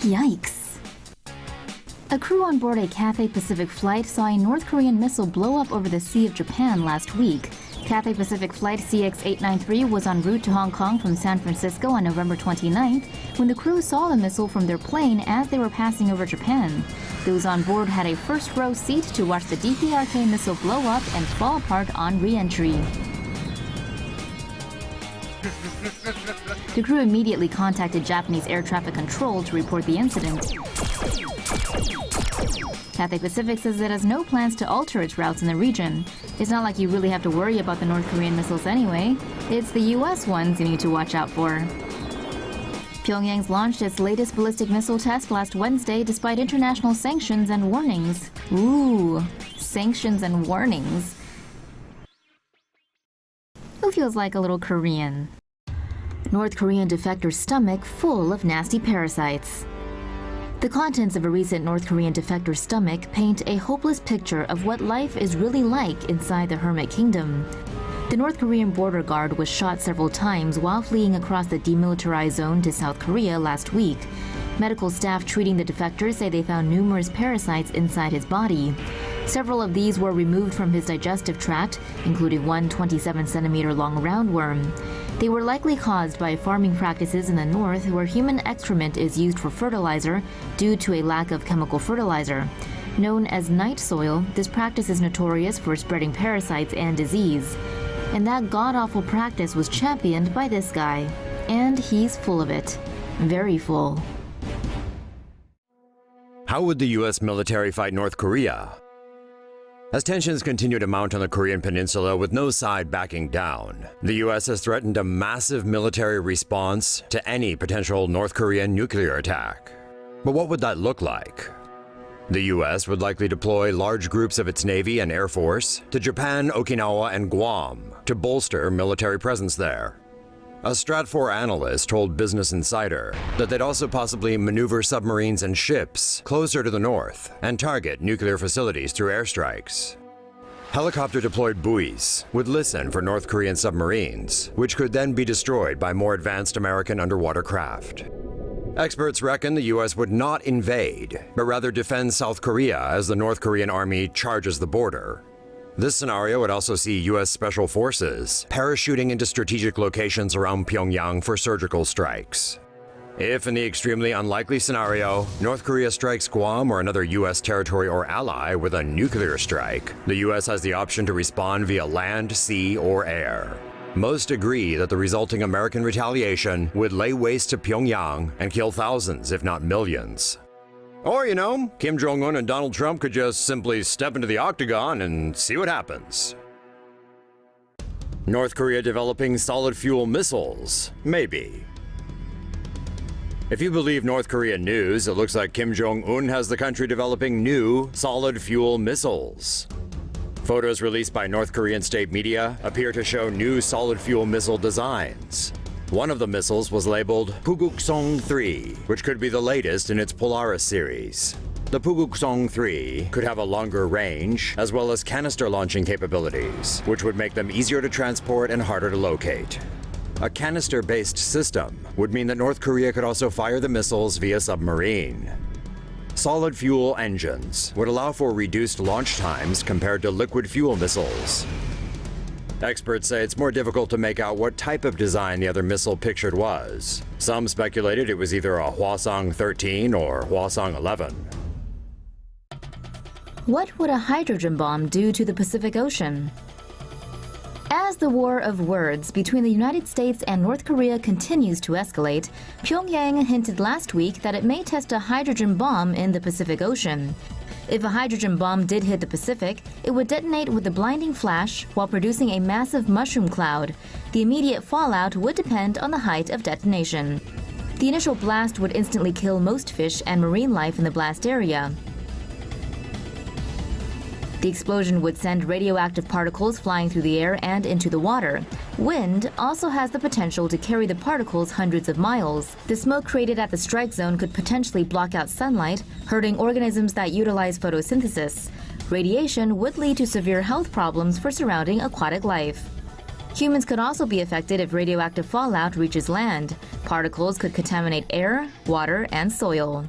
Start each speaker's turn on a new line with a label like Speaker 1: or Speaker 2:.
Speaker 1: Yikes. A crew on board a Cathay Pacific flight saw a North Korean missile blow up over the Sea of Japan last week. Cathay Pacific flight CX-893 was en route to Hong Kong from San Francisco on November 29th when the crew saw the missile from their plane as they were passing over Japan. Those on board had a first-row seat to watch the DPRK missile blow up and fall apart on re-entry. The crew immediately contacted Japanese air traffic control to report the incident. Cathay Pacific says it has no plans to alter its routes in the region. It's not like you really have to worry about the North Korean missiles anyway. It's the US ones you need to watch out for. Pyongyang's launched its latest ballistic missile test last Wednesday despite international sanctions and warnings. Ooh, sanctions and warnings. Who feels like a little Korean? North Korean defector's stomach full of nasty parasites. The contents of a recent North Korean defector's stomach paint a hopeless picture of what life is really like inside the Hermit Kingdom. The North Korean border guard was shot several times while fleeing across the demilitarized zone to South Korea last week. Medical staff treating the defector say they found numerous parasites inside his body. Several of these were removed from his digestive tract, including one 27-centimeter-long roundworm. They were likely caused by farming practices in the north where human excrement is used for fertilizer due to a lack of chemical fertilizer. Known as night soil, this practice is notorious for spreading parasites and disease. And that god-awful practice was championed by this guy. And he's full of it. Very full.
Speaker 2: How would the U.S. military fight North Korea? As tensions continue to mount on the Korean peninsula with no side backing down, the U.S. has threatened a massive military response to any potential North Korean nuclear attack. But what would that look like? The U.S. would likely deploy large groups of its Navy and Air Force to Japan, Okinawa, and Guam to bolster military presence there. A Stratfor analyst told Business Insider that they'd also possibly maneuver submarines and ships closer to the north and target nuclear facilities through airstrikes. Helicopter-deployed buoys would listen for North Korean submarines, which could then be destroyed by more advanced American underwater craft. Experts reckon the U.S. would not invade, but rather defend South Korea as the North Korean army charges the border. This scenario would also see U.S. Special Forces parachuting into strategic locations around Pyongyang for surgical strikes. If, in the extremely unlikely scenario, North Korea strikes Guam or another U.S. territory or ally with a nuclear strike, the U.S. has the option to respond via land, sea, or air. Most agree that the resulting American retaliation would lay waste to Pyongyang and kill thousands, if not millions. Or, you know, Kim Jong-un and Donald Trump could just simply step into the octagon and see what happens. North Korea developing solid fuel missiles? Maybe. If you believe North Korean news, it looks like Kim Jong-un has the country developing new solid fuel missiles. Photos released by North Korean state media appear to show new solid fuel missile designs. One of the missiles was labeled Puguksong-3, which could be the latest in its Polaris series. The Puguksong-3 could have a longer range, as well as canister launching capabilities, which would make them easier to transport and harder to locate. A canister-based system would mean that North Korea could also fire the missiles via submarine. Solid fuel engines would allow for reduced launch times compared to liquid fuel missiles. Experts say it's more difficult to make out what type of design the other missile pictured was. Some speculated it was either a Hwasong-13 or Hwasong-11.
Speaker 1: What would a hydrogen bomb do to the Pacific Ocean? As the war of words between the United States and North Korea continues to escalate, Pyongyang hinted last week that it may test a hydrogen bomb in the Pacific Ocean. If a hydrogen bomb did hit the Pacific, it would detonate with a blinding flash while producing a massive mushroom cloud. The immediate fallout would depend on the height of detonation. The initial blast would instantly kill most fish and marine life in the blast area. The explosion would send radioactive particles flying through the air and into the water. Wind also has the potential to carry the particles hundreds of miles. The smoke created at the strike zone could potentially block out sunlight, hurting organisms that utilize photosynthesis. Radiation would lead to severe health problems for surrounding aquatic life. Humans could also be affected if radioactive fallout reaches land. Particles could contaminate air, water, and soil.